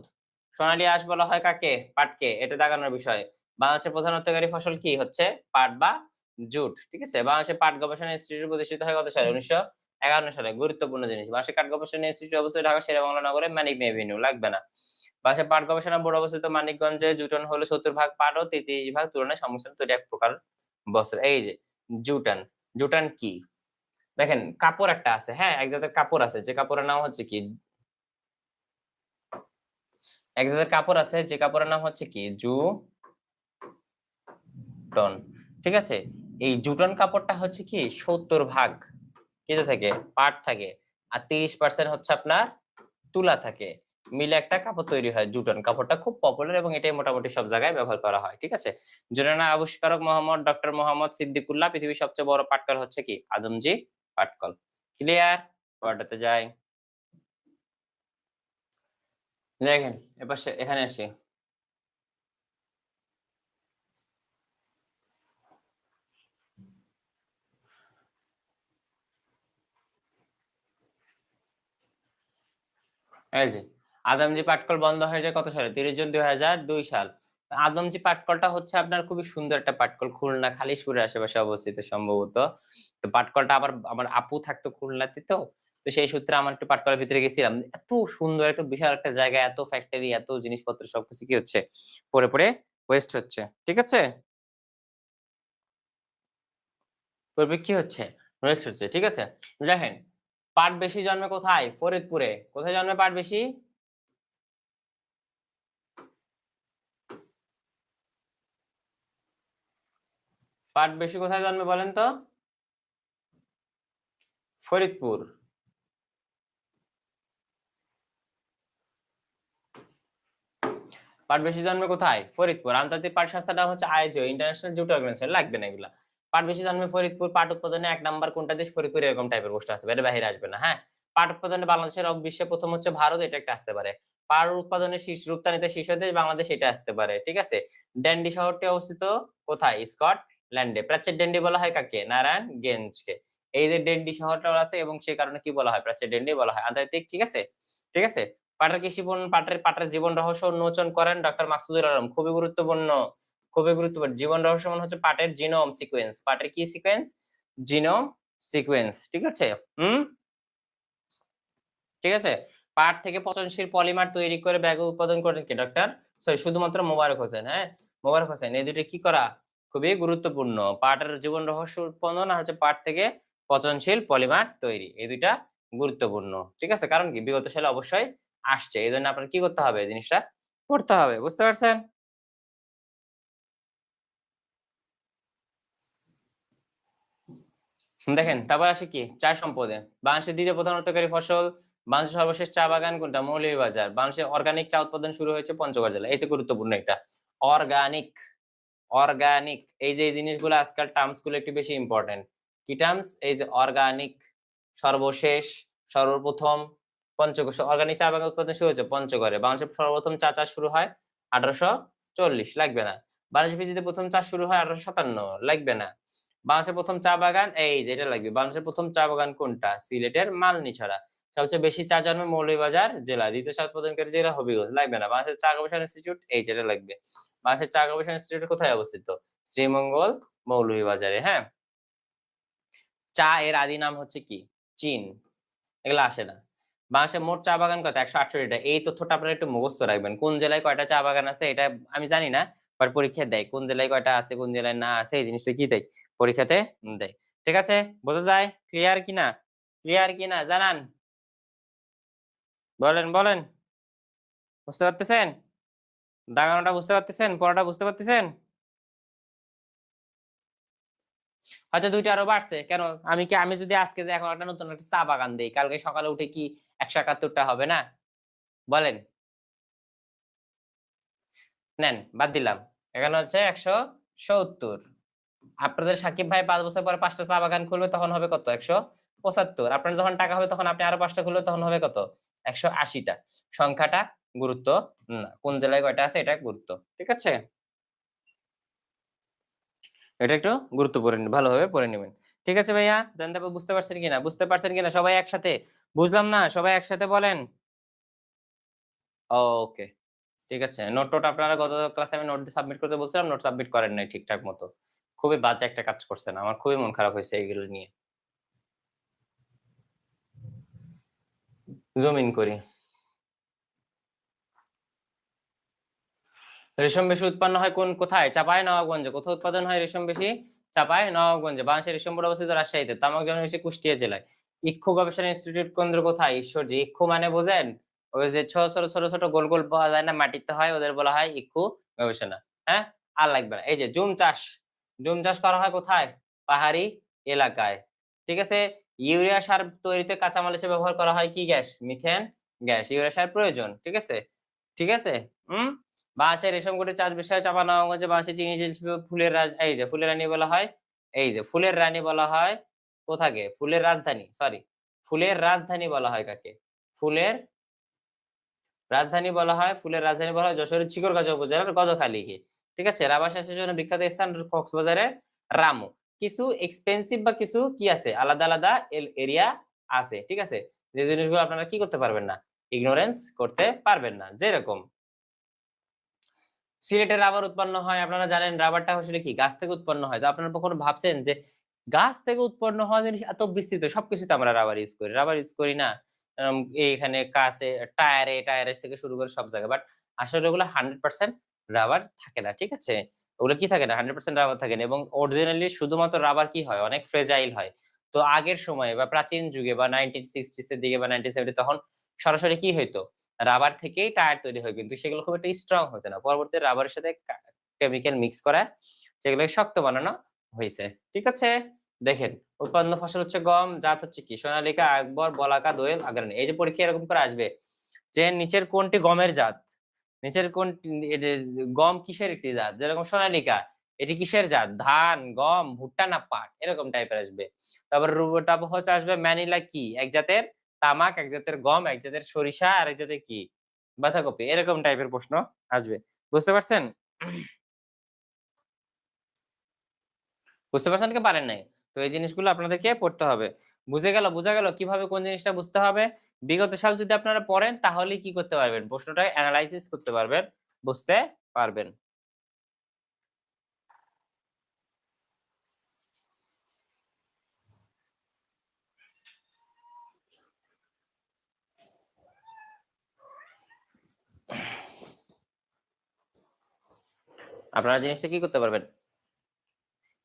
সোনালী আঁশ বলা হয় কাকে? পাটকে। এটা দাগানোর বিষয়। বাংলাদেশের প্রধান উৎপাদনকারী ফসল কি হচ্ছে? পাট বা জুট। ঠিক আছে? বাংলাদেশের পাট গবেষণা ইনস্টিটিউট প্রতিষ্ঠিত হয় কত সালে? ১৯৫১ সালে। গুরুত্বপূর্ণ জিনিস। বাংলাদেশের কাঠ গবেষণা ইনস্টিটিউট অবস্থিত ঢাকা শেরেবাংলা নগরে মানিক মিয়া এভিনিউ। লাগবে না। বাংলাদেশের পাট গবেষণা বোর্ড অবস্থিত মানিকগঞ্জে। জুটন হলো ৭০ ভাগ পাট ও ৩৩ ভাগ তুলনায় সংমিশ্রণ তৈরি এক প্রকার বস্ত্র। এই যে জুটান। জুটান কি? দেখেন কাপড় একটা আছে, হ্যাঁ? এক জাতের কাপড় আছে যে কাপড়ের নাম হচ্ছে কি? এক জাতের কাপড় আছে যে কাপড়ের নাম হচ্ছে কি? জুটন। ঠিক আছে? এই জুটন কাপড়টা হচ্ছে কি ৭০ ভাগ কিসে থাকে? পাট থাকে। আর ৩০% হচ্ছে আপনার তুলা থাকে। মিলে একটা কাপড় তৈরি হয় জুটন। কাপড়টা খুব পপুলার এবং এটাই মোটামুটি সব জায়গায় ব্যবহার করা হয়। ঠিক আছে? জুটনের আবিষ্কারক ডক্টর মোহাম্মদ সিদ্দিকুল্লাহ। পৃথিবীর সবচেয়ে বড় পাটকল হচ্ছে কি? আদমজী পাটকল। ক্লিয়ার? পরেরটাতে যাই। দেখেন এপাশে এখানে আসি। এই যে আদমজী পাটকল বন্ধ হয়ে যায় কত সালে? ৩০ জুন ২০০২ সাল। আদমজী পাটকলটা হচ্ছে আপনার খুবই সুন্দর একটা পাটকল। খুলনা খালিশপুরের আশেপাশে অবস্থিত সম্ভবত। তো পাটকলটা আমার আপু থাকতো খুলনাতে তো। তো সেই সূত্রে আমার একটু পাটকলের ভিতরে গেছিলাম। এত সুন্দর একটা বিশাল একটা জায়গা, এত ফ্যাক্টরি, এত জিনিসপত্র সবকিছু কি হচ্ছে? পড়ে ওয়েস্ট হচ্ছে। ঠিক আছে? পড়ে কি হচ্ছে? ওয়েস্ট হচ্ছে। ঠিক আছে? দেখেন পাট বেশি জন্মে কোথায়? ফরিদপুরে। কোথায় জন্মে পাট বেশি? পাট বেশি কোথায় জন্মে বলেন তো? ফরিদপুর। পাট বেশি জন্মে কোথায়? ফরিদপুর। আন্তর্জাতিক পাট সংস্থার নাম হচ্ছে আইজিও, ইন্টারন্যাশনাল জুট অর্গানাইজেশন। লাগবে না এগুলা। পাট বেশি জন্মে ফরিদপুর। পাট উৎপাদনে ১ নাম্বার কোনটা দেশ? ফরিদপুর, এরকম টাইপের প্রশ্ন আসবে। এর বাইরে আসবে না। হ্যাঁ? পাট উৎপাদনে বাংলাদেশের বিশ্বে ১ম হচ্ছে ভারত, এটা একটা আসতে পারে। পাট উৎপাদনে রপ্তানিতে শীর্ষ দেশ বাংলাদেশ, এটা আসতে পারে। ঠিক আছে? ড্যান্ডি শহরটি অবস্থিত কোথায়? স্কটল্যান্ডে। প্রাচ্যের ড্যান্ডি বলা হয় কাকে? নারায়ণগঞ্জকে। এই যে ডেন্ডি শহরটা আছে এবং সে কারণে কি বলা হয়? প্রাচ্যের ডেন্ডি বলা হয়। আন্তর্জাতিক, ঠিক আছে? ঠিক আছে? পাটের কৃষি পণ্য, পাটের জীবন রহস্য উন্মোচন করেন ডক্টর মাকসুদুল আলম। খুবই গুরুত্বপূর্ণ, খুবই গুরুত্বপূর্ণ। জীবন রহস্য মানে হচ্ছে পাটের জিনোম সিকোয়েন্স। পাটের কি সিকোয়েন্স? Genome sequence. ঠিক আছে? হুম? ঠিক আছে? পাট থেকে পচনশীল পলিমার তৈরি করে ব্যাগ উৎপাদন করেন কে? শুধুমাত্র মোবারক হোসেন। হ্যাঁ? মোবারক হোসেন। এই ২ টি কি করা? খুবই গুরুত্বপূর্ণ। পাটের জীবন রহস্য উৎপাদন আর হচ্ছে পাট থেকে পচনশীল পলিমার তৈরি। এই ২ টা গুরুত্বপূর্ণ। ঠিক আছে? কারণ কি? বিগত সালে অবশ্যই আসছে। এজন্য আপনার কি করতে হবে? জিনিসটা পড়তে হবে। বুঝতে পারছেন? দেখেন তারপর আসি কি? চা সম্পদে। বাংলাদেশের ২য় প্রধান অর্থকরী ফসল, বাংলাদেশের সর্বশেষ চা বাগান কোনটা? মৌলভীবাজার। বাংলাদেশের অর্গানিক চা উৎপাদন শুরু হয়েছে পঞ্চগড় জেলায়। এই যে গুরুত্বপূর্ণ এটা। Organic, organic. এই যে এই জিনিসগুলো আজকাল টার্মস গুলো একটু বেশি ইম্পোর্টেন্ট। কি টার্মস? এই যে অর্গানিক, সর্বশেষ, সর্বপ্রথম, অর্গানিক চা বাগান উৎপাদন শুরু হয়েছে পঞ্চগড়ে। বাংলাদেশের সর্বপ্রথম চা চাষ শুরু হয় ১৮৪০। লাগবে না। বাংলাদেশের পৃথিবীতে প্রথম চাষ শুরু হয় ১৮৫৭। লাগবে না। বাংলাদেশের প্রথম চা বাগান, এই যে এটা লাগবে। বাংলাদেশের প্রথম চা বাগান কোনটা? সিলেটের মালনীছড়া। সবচেয়ে বেশি চা জন্মে মৌলভীবাজার জেলা। দ্বিতীয় চা উৎপাদনকারী জেলা হবিগঞ্জ। লাগবে না। বাংলাদেশের চা গবেষণা ইনস্টিটিউট, এই যে এটা লাগবে। বাংলাদেশের চা গবেষণা ইনস্টিটিউট কোথায় অবস্থিত? শ্রীমঙ্গল, মৌলভীবাজারে। হ্যাঁ? চা এর আদি নাম হচ্ছে কি? চীন, এগুলো আসে না। বাংলাদেশের মোট চা বাগান কত? 168টা। এই তথ্যটা আপনারা একটু মুখস্থ রাখবেন। কোন জেলায় কয়টা চা বাগান আছে এটা আমি জানি না। বাট পরীক্ষায় দেয়। কোন জেলায় কয়টা আছে, কোন জেলায় না আছে এই জিনিসটা কি দেয়? পরীক্ষাতে দেয়। ঠিক আছে? বোঝা যায়? ক্লিয়ার কিনা? ক্লিয়ার কিনা জানান। বলেন, বলেন। বুঝতে পারতেছেন? দাগানোটা বুঝতে পারতেছেন? পড়াটা বুঝতে পারতেছেন? হয়তো ২ টা আরো বাড়ছে। কেন? আমি যদি আজকে যে এখন একটা নতুন একটা চা বাগান দেই, কালকে সকালে উঠে কি ১৭১ টা হবে না? বলেন। নেন বাদ দিলাম। এখানে হচ্ছে ১৭০। আপনাদের সাকিব ভাই ৫ বছর পরে ৫ টা চা বাগান খুলবে তখন হবে কত? ১৭৫। আপনার যখন টাকা হবে তখন আপনি আরো ৫ টা খুললে তখন হবে কত? ১৮০ টা। সংখ্যাটা গুরুত্ব না। কোন জেলায় কয়টা আছে এটা গুরুত্ব। ঠিক আছে? এটা একটু গুরুত্ব করে ভালোভাবে পড়ে নিবেন। ঠিক আছে ভাইয়া? জানতে বুঝতে পারছেন কিনা? বুঝতে পারছেন কিনা? সবাই একসাথে? বুঝলাম না, সবাই একসাথে বলেন। ওকে। ঠিক আছে। নোট-টোট আপনারা গত ক্লাসে আমি নোট সাবমিট করতে বলছিলাম, নোট সাবমিট করেন নাই ঠিকঠাক মতো। খুবই বাজে একটা কাজ করছেন। আমার খুবই মন খারাপ হইছে এগুলো নিয়ে। জুম ইন করি। রেশম বেশি উৎপন্ন হয় কোথায়? চাঁপাইনবাবগঞ্জে। কোথায় উৎপাদন হয় রেশম বেশি? চাঁপাইনবাবগঞ্জে। বাংলাদেশের রেশম বোর্ড অবস্থিত রাজশাহীতে। তামাক জন্ম বেশি কুষ্টিয়া জেলায়। ইক্ষু গবেষণা ইনস্টিটিউট কেন্দ্র কোথায়? ঈশ্বরদী। ইক্ষু মানে বোঝেন? ওই যে ছোট গোল, গোল পাওয়া যায় না মাটিতে হয় ওদের বলা হয় ইক্ষু গবেষণা। হ্যাঁ? আর লাগবে না। এই যে জুম চাষ। জুম চাষ করা হয় কোথায়? পাহাড়ি এলাকায়। ঠিক আছে? ইউরিয়া সার তৈরিতে কাঁচামাল হিসেবে ব্যবহার করা হয় কি গ্যাস? Methane gas. ইউরিয়া সার প্রয়োজন। ঠিক আছে? ঠিক আছে? হুম? বাঁশের রেশমগুটি চাষ বিষয়ে চাঁপাইনবাবগঞ্জে বাঁশের চিনি শিল্প এই যে ফুলের রানী বলা হয়। এই যে ফুলের রানী বলা হয় কোথাকে? ফুলের রাজধানী, সরি। ফুলের রাজধানী বলা হয় কাকে? ফুলের ফুলের রাজধানী বলা হয় যশোরের চিকরগাছা উপজেলার গদখালীকে। ঠিক আছে? রাবার চাষের জন্য বিখ্যাত স্থান কক্সবাজারের রামু। কিছু এক্সপেনসিভ বা কিছু কি আছে? আলাদা, আলাদা এরিয়া আছে। ঠিক আছে? যে জিনিসগুলো আপনারা কি করতে পারবেন না? ইগনোরেন্স করতে পারবেন না। যেরকম সিলেটে রাবার উৎপন্ন হয়। আপনারা জানেন রাবারটা আসলে কি? গাছ থেকে উৎপন্ন হয়। তো আপনারা কখনো ভাবছেন যে গাছ থেকে উৎপন্ন হওয়া জিনিস এত বিস্তৃত সবকিছুতে আমরা রাবার ইউজ করি। রাবার ইউজ করি না? এইখানে কাছে টায়ারে থেকে শুরু করে সব জায়গায়। বাট আসলে ওগুলো 100% রাবার থাকে না। ঠিক আছে? ওগুলো কি থাকে না? 100% রাবার থাকে না এবং অরিজিনালি শুধুমাত্র রাবার কি হয়? অনেক ফ্রেজাইল হয়। তো আগের সময়ে বা প্রাচীন যুগে বা 1960s এর দিকে বা 1970 তখন সরাসরি কি হইতো? রাবার থেকেই টায়ার তৈরি হয় কিন্তু সেগুলো খুব একটা স্ট্রং হতো না। পরবর্তীতে রাবারের সাথে কেমিক্যাল মিক্স করা সেগুলোকে শক্ত বানানো হইছে। ঠিক আছে? দেখেন উৎপাদন ফসল হচ্ছে গম, জাত হচ্ছে কি? সোনালিকা, আকবর, বলাকা, দোয়েল, আগ্রানী। এই যে পরীক্ষায় এরকম করে আসবে যে নিচের কোনটি গমের জাত? নিচের কোনটি এই যে গম কিসের একটি জাত? যেরকম সোনালিকা এটি কিসের জাত? ধান, গম, ভুট্টা না পাট? এরকম টাইপের আসবে। তারপর হচ্ছে আসবে ম্যানিলা কি? এক জাতের তামাক, এক জাতের গম, এক জাতের সরিষা, আরেক জাতের কি? বাঁধাকপি। এরকম টাইপের প্রশ্ন আসবে। বুঝতে পারছেন? বুঝতে পারছেন কি পারেন নাই? তো এই জিনিসগুলো আপনাদেরকে পড়তে হবে। বুঝা গেল কিভাবে কোন জিনিসটা বুঝতে হবে? বিগত সাল যদি আপনারা পড়েন তাহলেই কি করতে পারবেন? প্রশ্নটা এনালাইসিস করতে পারবেন, বুঝতে পারবেন। আপনারা জিনিসটা কি করতে পারবেন?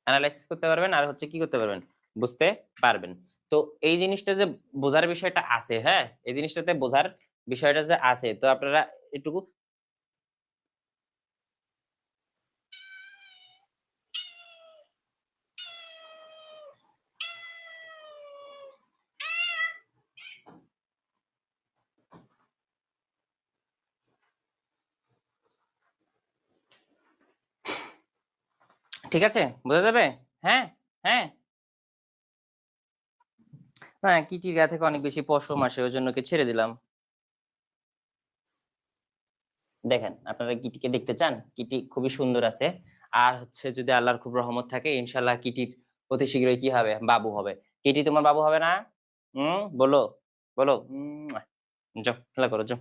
এনালাইসিস করতে পারবেন আর হচ্ছে কি করতে পারবেন? বুঝতে পারবেন। তো এই জিনিসটা যে বোঝার বিষয়টা আছে, হ্যাঁ? এই জিনিসটাতে বোঝার বিষয়টা যে আছে তো আপনারা এটুকু ঠিক আছে? বোঝা যাবে? হ্যাঁ? হ্যাঁ? হ্যাঁ, কিটির গা থেকে অনেক বেশি পশম আসে ওইজন্য ওকে ছেড়ে দিলাম। দেখেন, আপনারা কিটিকে দেখতে চান? কিটি খুবই সুন্দর আছে। আর হচ্ছে যদি আল্লাহর খুব রহমত থাকে ইনশাআল্লাহ কিটির অতি শীঘ্রই কি হবে? বাবু হবে। কিটি তোমার বাবু হবে না? বলো, বলো। যাও খেলা করো যাও।